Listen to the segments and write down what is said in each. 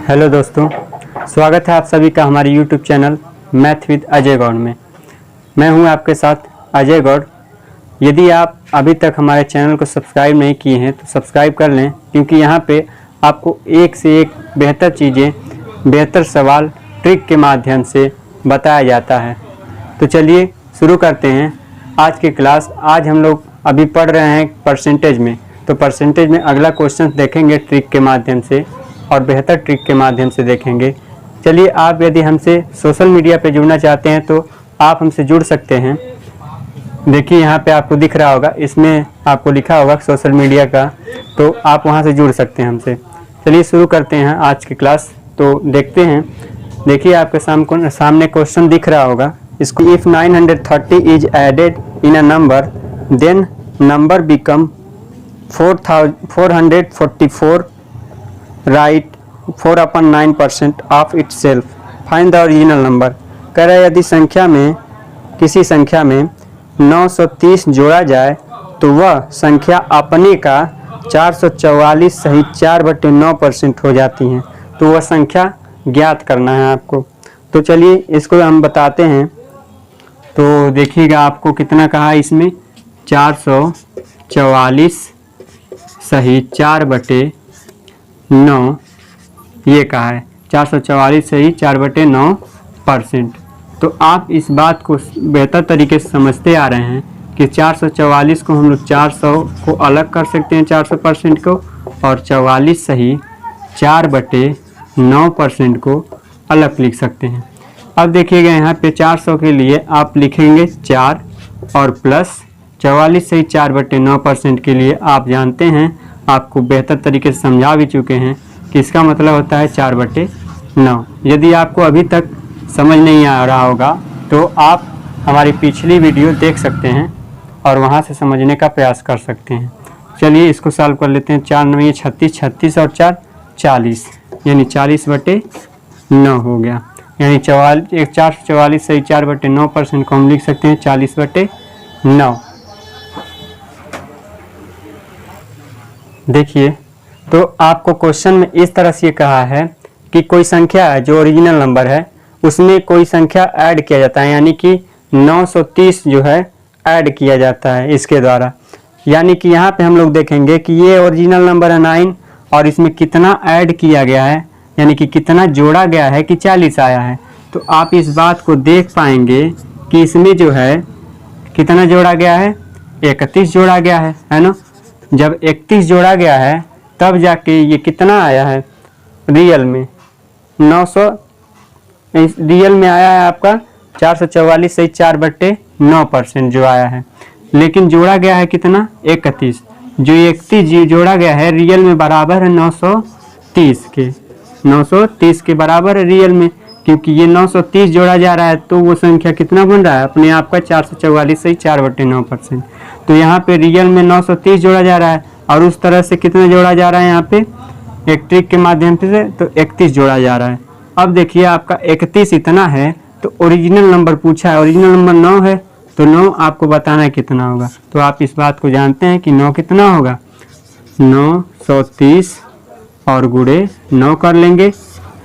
Hello दोस्तों, स्वागत है आप सभी का हमारे YouTube channel math with Ajay Gaur में। मैं हूं आपके साथ अजय गौड़। यदि आप अभी तक हमारे चैनल को सब्सक्राइब नहीं किए हैं तो सब्सक्राइब कर लें, क्योंकि यहां पे आपको एक से एक बेहतर चीज़ें, बेहतर सवाल ट्रिक के माध्यम से बताया जाता है। तो चलिए शुरू करते हैं आज की क्लास। आज हम लोग अभी पढ़ रहे हैं परसेंटेज में, तो परसेंटेज में अगला क्वेश्चन देखेंगे ट्रिक के माध्यम से और बेहतर ट्रिक के माध्यम से देखेंगे। चलिए, आप यदि हमसे सोशल मीडिया पे जुड़ना चाहते हैं तो आप हमसे जुड़ सकते हैं। देखिए यहाँ पे आपको दिख रहा होगा, इसमें आपको लिखा होगा सोशल मीडिया का, तो आप वहाँ से जुड़ सकते हैं हमसे। चलिए शुरू करते हैं आज की क्लास। तो देखते हैं, देखिए आपके सामने क्वेश्चन दिख रहा होगा। इसको if 930 is added in a number then number become 444 right 4/9% of itself, find the original number. कह रहा है यदि संख्या में किसी संख्या में 930 जोड़ा जाए तो वह संख्या अपने का 444 सही 4/9% हो जाती हैं। तो वह संख्या ज्ञात करना है आपको। तो चलिए इसको हम बताते हैं। तो देखिएगा आपको कितना कहा है इसमें, 444 सही 4/9 ये कहा है। 444 सही 4/9%। तो आप इस बात को बेहतर तरीके से समझते आ रहे हैं कि 444 को हम लोग 400 को अलग कर सकते हैं 400% को, और 44 सही 4/9% को अलग लिख सकते हैं। अब देखिएगा यहाँ पे 400 के लिए आप लिखेंगे 4 और प्लस 44 सही 4/9% के लिए आप जानते हैं, आपको बेहतर तरीके से समझा भी चुके हैं कि इसका मतलब होता है 4/9। यदि आपको अभी तक समझ नहीं आ रहा होगा तो आप हमारी पिछली वीडियो देख सकते हैं और वहां से समझने का प्रयास कर सकते हैं। चलिए इसको सॉल्व कर लेते हैं। 4 9 36, 36 और 4 40, यानी 40/9 हो गया। यानी 444 सही 4/9% को हम लिख सकते हैं 40/9। देखिए, तो आपको क्वेश्चन में इस तरह से कहा है कि कोई संख्या है जो ओरिजिनल नंबर है, उसमें कोई संख्या ऐड किया जाता है, यानी कि 930 जो है ऐड किया जाता है इसके द्वारा। यानी कि यहाँ पे हम लोग देखेंगे कि ये ओरिजिनल नंबर है 9 और इसमें कितना ऐड किया गया है, यानी कि कितना जोड़ा गया है कि 40 आया है। तो आप इस बात को देख पाएंगे कि इसमें जो है कितना जोड़ा गया है, 31 जोड़ा गया है ना। जब 31 जोड़ा गया है तब जाके ये कितना आया है रियल में, 900 रियल में आया है आपका 444 सही 4/9% जो आया है। लेकिन जोड़ा गया है कितना, 31। जो 31 जोड़ा गया है रियल में बराबर है 930 के, 930 के बराबर है रियल में, क्योंकि ये 930 जोड़ा जा रहा है तो वो संख्या कितना बन रहा है अपने आप का 444 सही 4/9%। तो यहाँ पे रियल में 930 जोड़ा जा रहा है और उस तरह से कितना जोड़ा जा रहा है यहाँ पे एक ट्रिक के माध्यम से, तो 31 जोड़ा जा रहा है। अब देखिए आपका 31 इतना है तो ओरिजिनल नंबर पूछा है, ओरिजिनल नंबर 9 है, तो 9 आपको बताना है कितना होगा। तो आप इस बात को जानते हैं कि 9 कितना होगा, 930 और गुणे 9 कर लेंगे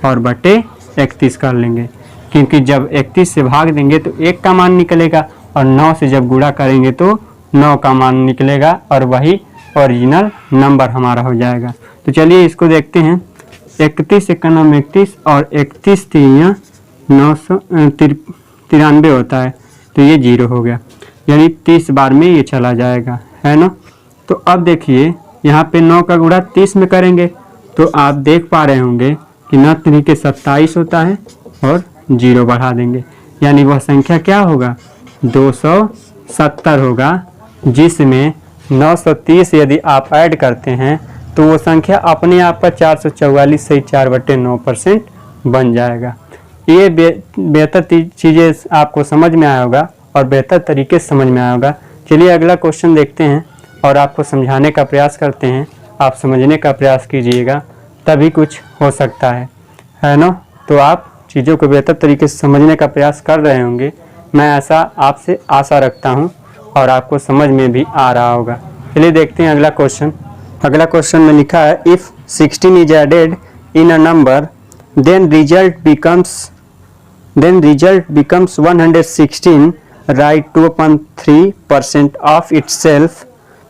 और बटे 31 कर लेंगे, क्योंकि जब 31 से भाग देंगे तो 1 का मान निकलेगा और 9 से जब गुणा करेंगे तो 9 का मान निकलेगा और वही ओरिजिनल नंबर हमारा हो जाएगा। तो चलिए इसको देखते हैं। 31 1 31 और 31 3 993 होता है, तो ये 0 हो गया, यानी 30 बार में ये चला जाएगा, है ना। तो अब देखिए यहाँ पे 9 का गुणा 30 में करेंगे तो आप देख पा रहे होंगे कि 9 3 27 होता है और 0 बढ़ा देंगे, यानी वह संख्या क्या होगा, 270 होगा, जिसमें 930 यदि आप ऐड करते हैं तो वो संख्या अपने आप का 444 सही 4/9% बन जाएगा। ये बेहतर चीज़ें आपको समझ में आया होगा और बेहतर तरीके से समझ में आया होगा। चलिए अगला क्वेश्चन देखते हैं और आपको समझाने का प्रयास करते हैं। आप समझने का प्रयास कीजिएगा तभी कुछ हो सकता है ना। तो आप चीज़ों को बेहतर तरीके से समझने का प्रयास कर रहे होंगे, मैं ऐसा आपसे आशा रखता हूं और आपको समझ में भी आ रहा होगा। चलिए देखते हैं अगला क्वेश्चन। अगला क्वेश्चन में लिखा है if 16 is added in a number then result becomes 116, write 2/3% of itself,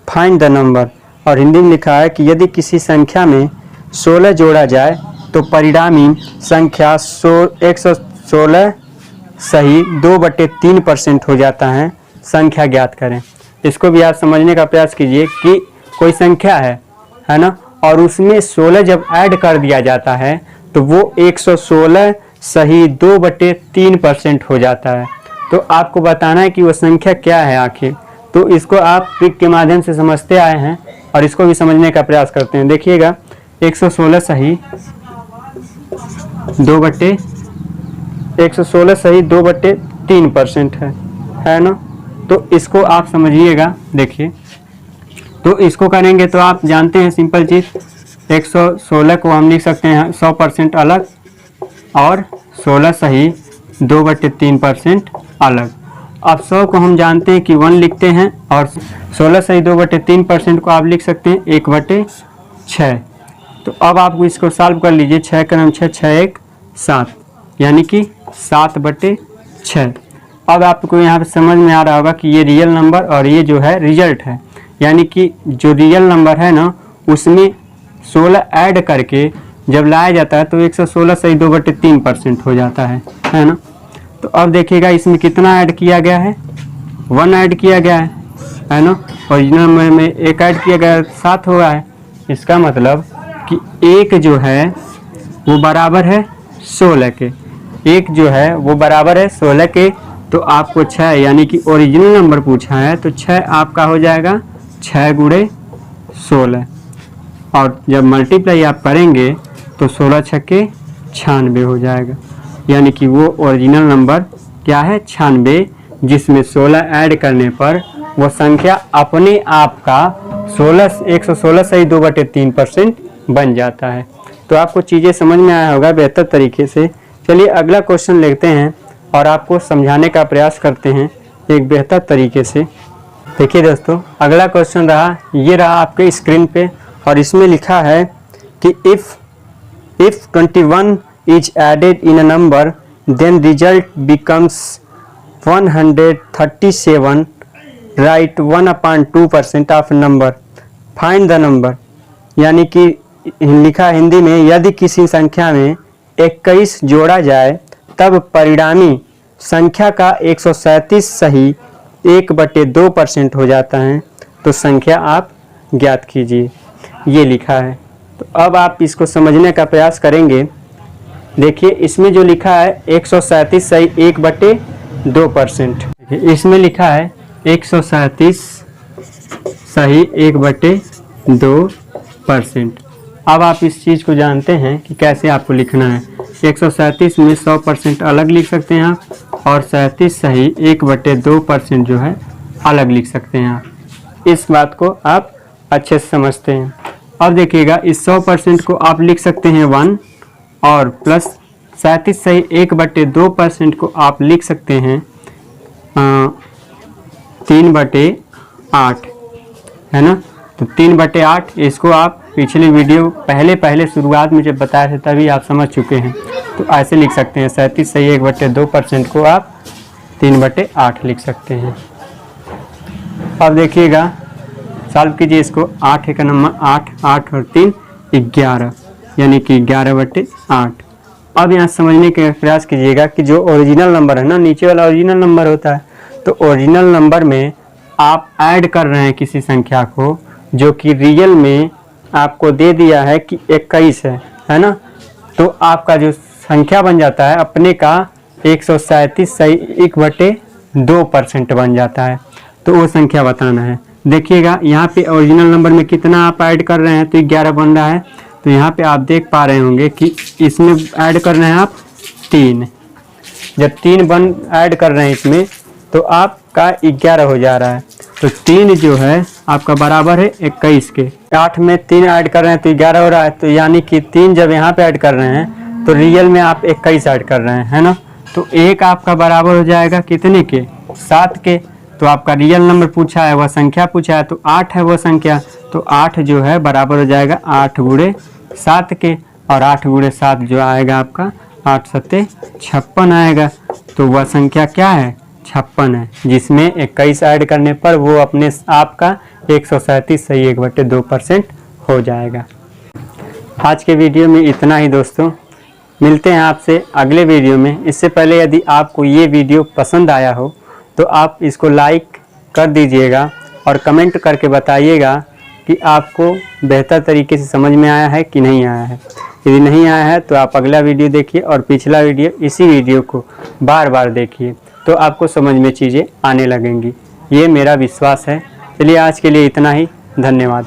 find the number। और हिंदी में लिखा है कि यदि किसी संख्या में 16 जोड़ा जाए तो परिणामी संख्या 116 सही 2/3% हो जाता है, संख्या ज्ञात करें। इसको भी आप समझने का प्रयास कीजिए कि कोई संख्या है ना, और उसमें 16 जब ऐड कर दिया जाता है तो वो 116 सही 2/3% हो जाता है। तो आपको बताना है कि वो संख्या क्या है आखिर। तो इसको आप ट्रिक के माध्यम से समझते आए हैं और इसको भी समझने का प्रयास करते हैं। देखिएगा 116 सही 2/3% है ना। तो इसको आप समझिएगा। देखिए तो इसको करेंगे तो आप जानते हैं सिंपल चीज़, 116 को हम लिख सकते हैं 100% अलग और 16 सही 2/3% अलग। अब 100 को हम जानते हैं कि 1 लिखते हैं और 16 सही 2/3% को आप लिख सकते हैं 1/6। तो अब आप इसको सॉल्व कर लीजिए। 6 का नाम 6, 6 1 7, यानी कि 7/6। अब आपको यहाँ पे समझ में आ रहा होगा कि ये रियल नंबर और ये जो है रिजल्ट है, यानी कि जो रियल नंबर है ना उसमें 16 ऐड करके जब लाया जाता है तो 116 सही 2/3% हो जाता है ना। तो अब देखिएगा इसमें कितना ऐड किया गया है, 1 ऐड किया गया है ना। ओरिजिनल नंबर में 1 ऐड किया गया 7 हुआ है। इसका मतलब कि 1 जो है वो बराबर है 16 के, 1 जो है वो बराबर है 16 के। तो आपको 6 यानी कि ओरिजिनल नंबर पूछा है तो 6 आपका हो जाएगा 6 × 16, और जब मल्टीप्लाई आप करेंगे तो 16 छक्के 96 हो जाएगा, यानी कि वो ओरिजिनल नंबर क्या है 96, जिसमें 16 ऐड करने पर वो संख्या अपने आप का 116 सही 2/3% बन जाता है। तो आपको चीज़ें समझ में आया होगा बेहतर तरीके से। चलिए अगला क्वेश्चन लेते हैं और आपको समझाने का प्रयास करते हैं एक बेहतर तरीके से। देखिए दोस्तों अगला क्वेश्चन ये रहा आपके स्क्रीन पे, और इसमें लिखा है कि if 21 is added in a number then result becomes 137, write 1/2% of number, find the number। यानी कि लिखा हिंदी में यदि किसी संख्या में 21 जोड़ा जाए तब परिणामी संख्या का 137 सही 1/2% हो जाता है, तो संख्या आप ज्ञात कीजिए, ये लिखा है। तो अब आप इसको समझने का प्रयास करेंगे। देखिए इसमें जो लिखा है 137 सही 1/2%, इसमें लिखा है 137 सही 1/2%। अब आप इस चीज़ को जानते हैं कि कैसे आपको लिखना है। 137 में 100% अलग लिख सकते हैं आप, और 37 सही 1/2% जो है अलग लिख सकते हैं आप। इस बात को आप अच्छे से समझते हैं। अब देखिएगा इस 100% को आप लिख सकते हैं 1, और प्लस 37 सही 1/2% को आप लिख सकते हैं 3/8, है ना। तो 3/8 इसको आप पिछली वीडियो पहले शुरुआत में जब बताए थे तभी आप समझ चुके हैं। तो ऐसे लिख सकते हैं 37 सही 1/2% को आप 3/8 लिख सकते हैं। अब देखिएगा सॉल्व कीजिए इसको। 8 का नंबर 8, 8 और 3 11, यानी कि 11/8। अब यहाँ समझने के प्रयास कीजिएगा कि जो ओरिजिनल नंबर है ना, नीचे वाला ओरिजिनल नंबर होता है, तो ओरिजिनल नंबर में आप ऐड कर रहे हैं किसी संख्या को जो कि रियल में आपको दे दिया है कि 21 है ना। तो आपका जो संख्या बन जाता है अपने का 137 सही 1/2% बन जाता है। तो वो संख्या बताना है। देखिएगा यहाँ पे ओरिजिनल नंबर में कितना आप ऐड कर रहे हैं, तो 11 बन रहा है। तो यहाँ पे आप देख पा रहे होंगे कि इसमें ऐड कर रहे हैं आप 3। जब 3 ऐड कर रहे हैं इसमें तो आपका 11 हो जा रहा है। तो 3 जो है आपका बराबर है 21 के। 8 में 3 ऐड कर रहे हैं तो 11 हो रहा है। तो यानी कि 3 जब यहाँ पे ऐड कर रहे हैं तो रियल में आप 21 ऐड कर रहे हैं, है ना। तो 1 आपका बराबर हो जाएगा कितने के, 7 के। तो आपका रियल नंबर पूछा है, वह संख्या पूछा है, तो 8 है वो संख्या। तो 8 जो है बराबर हो जाएगा 8 × 7 के। और 8 गुणे 7 जो आएगा आपका 8 सत्ते 56 आएगा। तो वह संख्या क्या है? 56 है, जिसमें 21 ऐड करने पर वो अपने आप का 137 सही 1/2% हो जाएगा। आज के वीडियो में इतना ही दोस्तों, मिलते हैं आपसे अगले वीडियो में। इससे पहले यदि आपको ये वीडियो पसंद आया हो तो आप इसको लाइक कर दीजिएगा और कमेंट करके बताइएगा कि आपको बेहतर तरीके से समझ में आया है कि नहीं आया है। यदि नहीं आया है तो आप अगला वीडियो देखिए और पिछला वीडियो, इसी वीडियो को बार बार देखिए, तो आपको समझ में चीज़ें आने लगेंगी। ये मेरा विश्वास है। चलिए आज के लिए इतना ही, धन्यवाद।